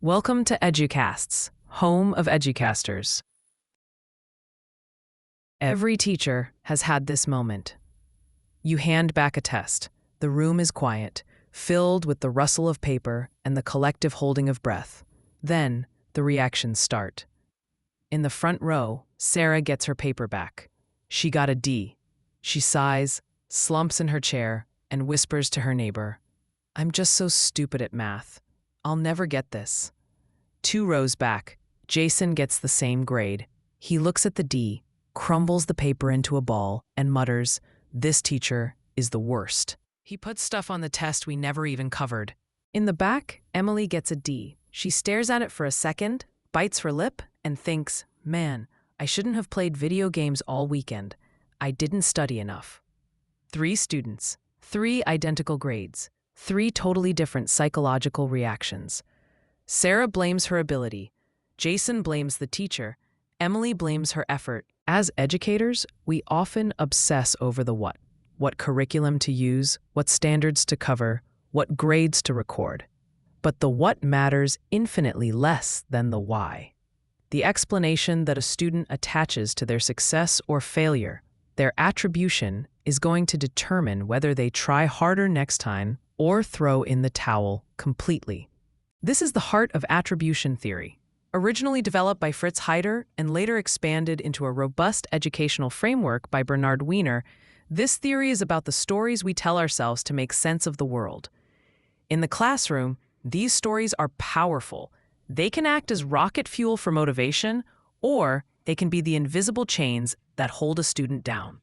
Welcome to EduCasts, home of EduCasters. Every teacher has had this moment. You hand back a test. The room is quiet, filled with the rustle of paper and the collective holding of breath. Then, the reactions start. In the front row, Sarah gets her paper back. She got a D. She sighs, slumps in her chair, and whispers to her neighbor, "I'm just so stupid at math. I'll never get this." 2 rows back, Jason gets the same grade. He looks at the D, crumbles the paper into a ball, and mutters, "This teacher is the worst." He puts stuff on the test we never even covered. In the back, Emily gets a D. She stares at it for a second, bites her lip, and thinks, "Man, I shouldn't have played video games all weekend. I didn't study enough." 3 students, 3 identical grades, 3 totally different psychological reactions. Sarah blames her ability. Jason blames the teacher. Emily blames her effort. As educators, we often obsess over the what curriculum to use, what standards to cover, what grades to record. But the what matters infinitely less than the why. The explanation that a student attaches to their success or failure, their attribution, is going to determine whether they try harder next time or throw in the towel completely. This is the heart of attribution theory. Originally developed by Fritz Heider and later expanded into a robust educational framework by Bernard Wiener, this theory is about the stories we tell ourselves to make sense of the world. In the classroom, these stories are powerful. They can act as rocket fuel for motivation, or they can be the invisible chains that hold a student down.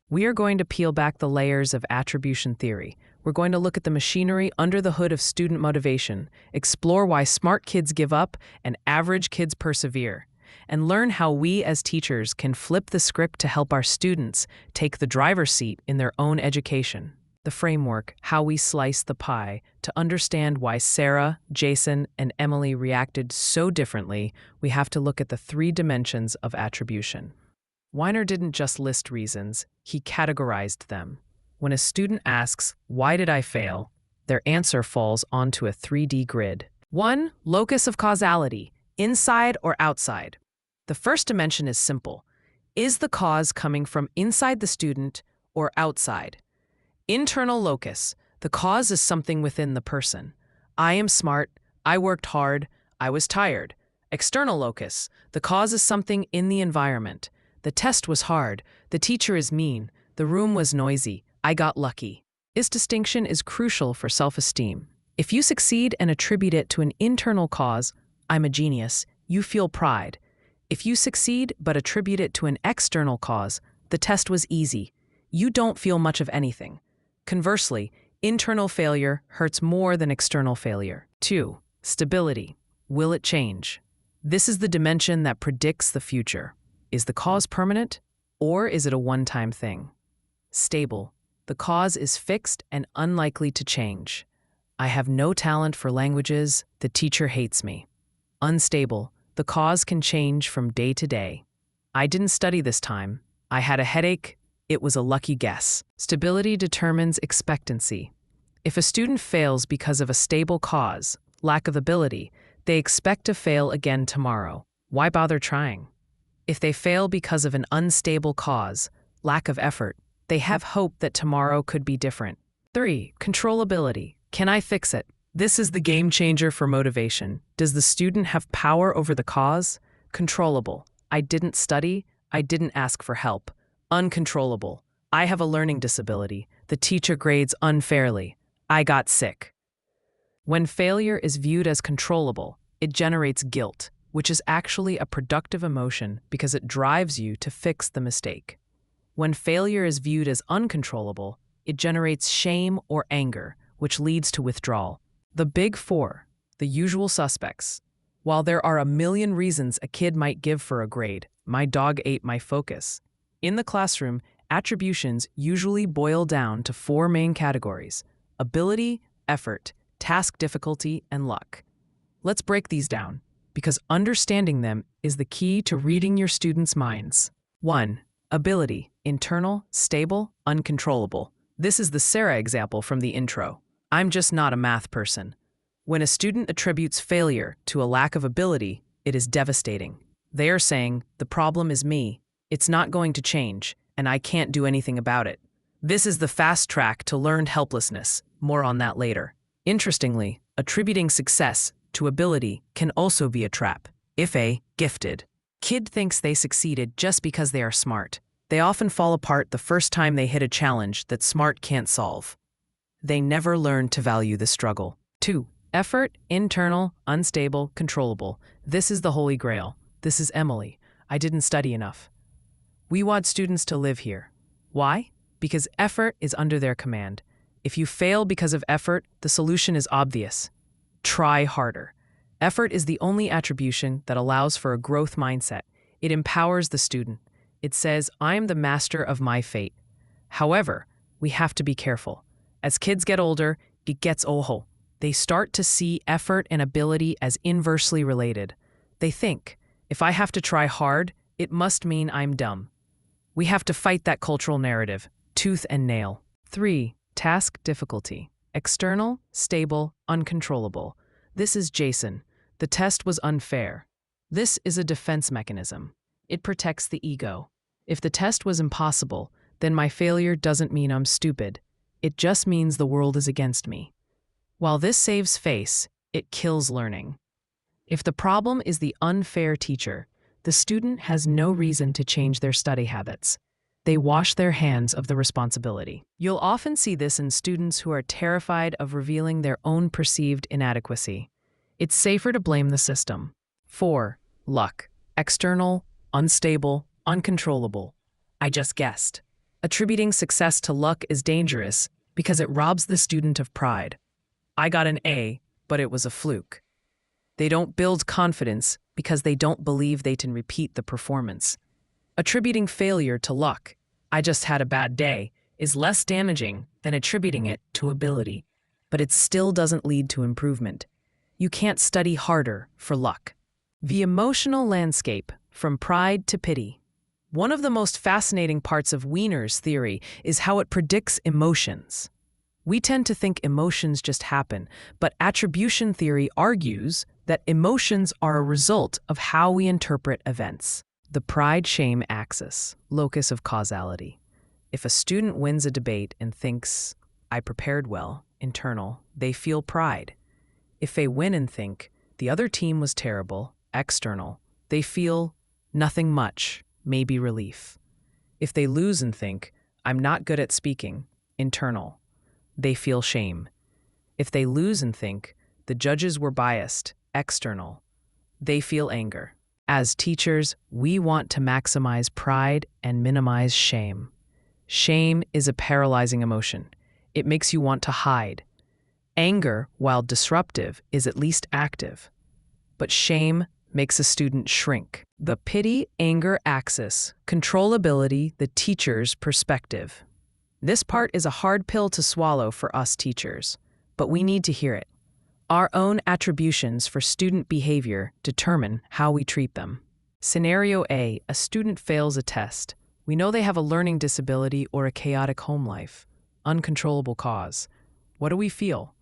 We are going to peel back the layers of attribution theory. We're going to look at the machinery under the hood of student motivation, explore why smart kids give up and average kids persevere, and learn how we as teachers can flip the script to help our students take the driver's seat in their own education. The framework, how we slice the pie, to understand why Sarah, Jason, and Emily reacted so differently, we have to look at the 3 dimensions of attribution. Wiener didn't just list reasons, he categorized them. When a student asks, "Why did I fail?" their answer falls onto a 3D grid. 1. Locus of causality, inside or outside. The first dimension is simple. Is the cause coming from inside the student or outside? Internal locus, the cause is something within the person. I am smart, I worked hard, I was tired. External locus, the cause is something in the environment. The test was hard, the teacher is mean, the room was noisy, I got lucky. This distinction is crucial for self-esteem. If you succeed and attribute it to an internal cause, I'm a genius, you feel pride. If you succeed but attribute it to an external cause, the test was easy, you don't feel much of anything. Conversely, internal failure hurts more than external failure. 2. Stability. Will it change? This is the dimension that predicts the future. Is the cause permanent, or is it a one-time thing? Stable. The cause is fixed and unlikely to change. I have no talent for languages, the teacher hates me. Unstable. The cause can change from day to day. I didn't study this time. I had a headache. It was a lucky guess. Stability determines expectancy. If a student fails because of a stable cause, lack of ability, they expect to fail again tomorrow. Why bother trying? If they fail because of an unstable cause, lack of effort, they have hope that tomorrow could be different. 3. Controllability. Can I fix it? This is the game changer for motivation. Does the student have power over the cause? Controllable. I didn't study. I didn't ask for help. Uncontrollable. I have a learning disability. The teacher grades unfairly. I got sick. When failure is viewed as controllable, it generates guilt, which is actually a productive emotion because it drives you to fix the mistake. When failure is viewed as uncontrollable, it generates shame or anger, which leads to withdrawal. The big 4, the usual suspects. While there are a million reasons a kid might give for a grade, my dog ate my focus. In the classroom, attributions usually boil down to 4 main categories: ability, effort, task difficulty, and luck. Let's break these down, because understanding them is the key to reading your students' minds. 1. Ability, internal, stable, uncontrollable. This is the Sarah example from the intro. I'm just not a math person. When a student attributes failure to a lack of ability, it is devastating. They are saying, the problem is me, it's not going to change, and I can't do anything about it. This is the fast track to learned helplessness. More on that later. Interestingly, attributing success to ability can also be a trap. If a gifted kid thinks they succeeded just because they are smart, they often fall apart the first time they hit a challenge that smart can't solve. They never learn to value the struggle. 2. Effort, internal, unstable, controllable. This is the holy grail. This is Emily. I didn't study enough. We want students to live here. Why? Because effort is under their command. If you fail because of effort, the solution is obvious. Try harder. Effort is the only attribution that allows for a growth mindset. It empowers the student. It says, I am the master of my fate. However, we have to be careful. As kids get older, it gets oho. They start to see effort and ability as inversely related. They think, if I have to try hard, it must mean I'm dumb. We have to fight that cultural narrative, tooth and nail. 3. Task difficulty. External, stable, uncontrollable. This is Jason. The test was unfair. This is a defense mechanism. It protects the ego. If the test was impossible, then my failure doesn't mean I'm stupid. It just means the world is against me. While this saves face, it kills learning. If the problem is the unfair teacher, the student has no reason to change their study habits. They wash their hands of the responsibility. You'll often see this in students who are terrified of revealing their own perceived inadequacy. It's safer to blame the system. 4. Luck. External, unstable, uncontrollable. I just guessed. Attributing success to luck is dangerous because it robs the student of pride. I got an A, but it was a fluke. They don't build confidence because they don't believe they can repeat the performance. Attributing failure to luck, I just had a bad day, is less damaging than attributing it to ability. But it still doesn't lead to improvement. You can't study harder for luck. The emotional landscape, from pride to pity. One of the most fascinating parts of Wiener's theory is how it predicts emotions. We tend to think emotions just happen, but attribution theory argues that emotions are a result of how we interpret events. The pride-shame axis, locus of causality. If a student wins a debate and thinks, I prepared well, internal, they feel pride. If they win and think, the other team was terrible, external, they feel nothing much, maybe relief. If they lose and think, I'm not good at speaking, internal, they feel shame. If they lose and think, the judges were biased, external, they feel anger. As teachers, we want to maximize pride and minimize shame. Shame is a paralyzing emotion. It makes you want to hide. Anger, while disruptive, is at least active. But shame makes a student shrink. The pity-anger axis, controllability, the teacher's perspective. This part is a hard pill to swallow for us teachers, but we need to hear it. Our own attributions for student behavior determine how we treat them. Scenario A, a student fails a test. We know they have a learning disability or a chaotic home life. Uncontrollable cause. What do we feel?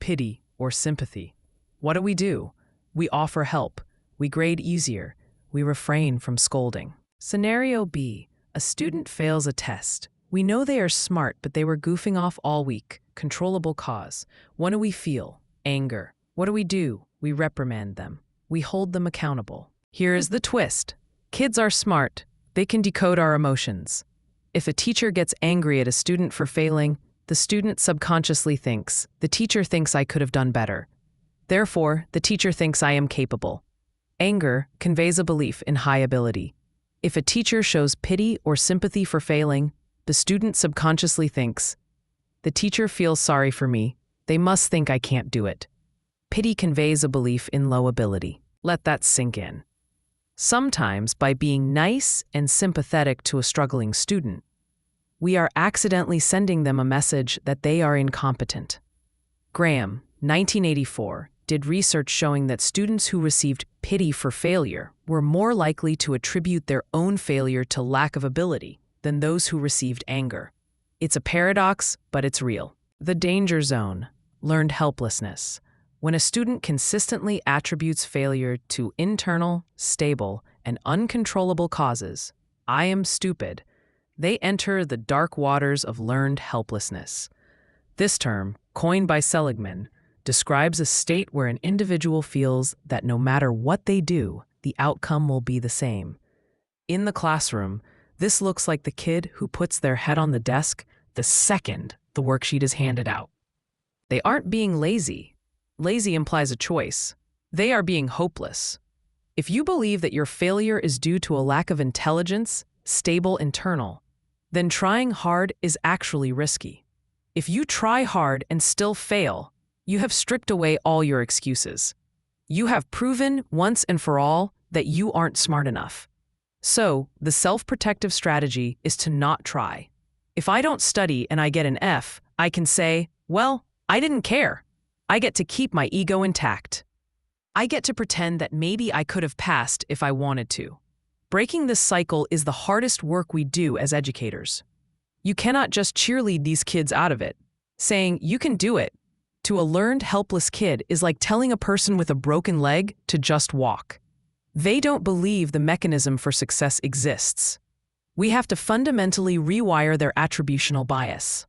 Pity or sympathy. What do? We offer help. We grade easier. We refrain from scolding. Scenario B, a student fails a test. We know they are smart, but they were goofing off all week. Controllable cause. What do we feel? Anger. What do? We reprimand them. We hold them accountable. Here is the twist. Kids are smart. They can decode our emotions. If a teacher gets angry at a student for failing, the student subconsciously thinks, the teacher thinks I could have done better. Therefore, the teacher thinks I am capable. Anger conveys a belief in high ability. If a teacher shows pity or sympathy for failing, the student subconsciously thinks, the teacher feels sorry for me. They must think I can't do it. Pity conveys a belief in low ability. Let that sink in. Sometimes, by being nice and sympathetic to a struggling student, we are accidentally sending them a message that they are incompetent. Graham, 1984, did research showing that students who received pity for failure were more likely to attribute their own failure to lack of ability than those who received anger. It's a paradox, but it's real. The danger zone, learned helplessness. When a student consistently attributes failure to internal, stable, and uncontrollable causes, I am stupid, they enter the dark waters of learned helplessness. This term, coined by Seligman, describes a state where an individual feels that no matter what they do, the outcome will be the same. In the classroom, this looks like the kid who puts their head on the desk the second the worksheet is handed out. They aren't being lazy. Lazy implies a choice. They are being hopeless. If you believe that your failure is due to a lack of intelligence, stable internal, then trying hard is actually risky. If you try hard and still fail, you have stripped away all your excuses. You have proven once and for all that you aren't smart enough. So, the self-protective strategy is to not try. If I don't study and I get an F, I can say, well, I didn't care. I get to keep my ego intact. I get to pretend that maybe I could have passed if I wanted to. Breaking this cycle is the hardest work we do as educators. You cannot just cheerlead these kids out of it. Saying, you can do it, to a learned helpless kid is like telling a person with a broken leg to just walk. They don't believe the mechanism for success exists. We have to fundamentally rewire their attributional bias.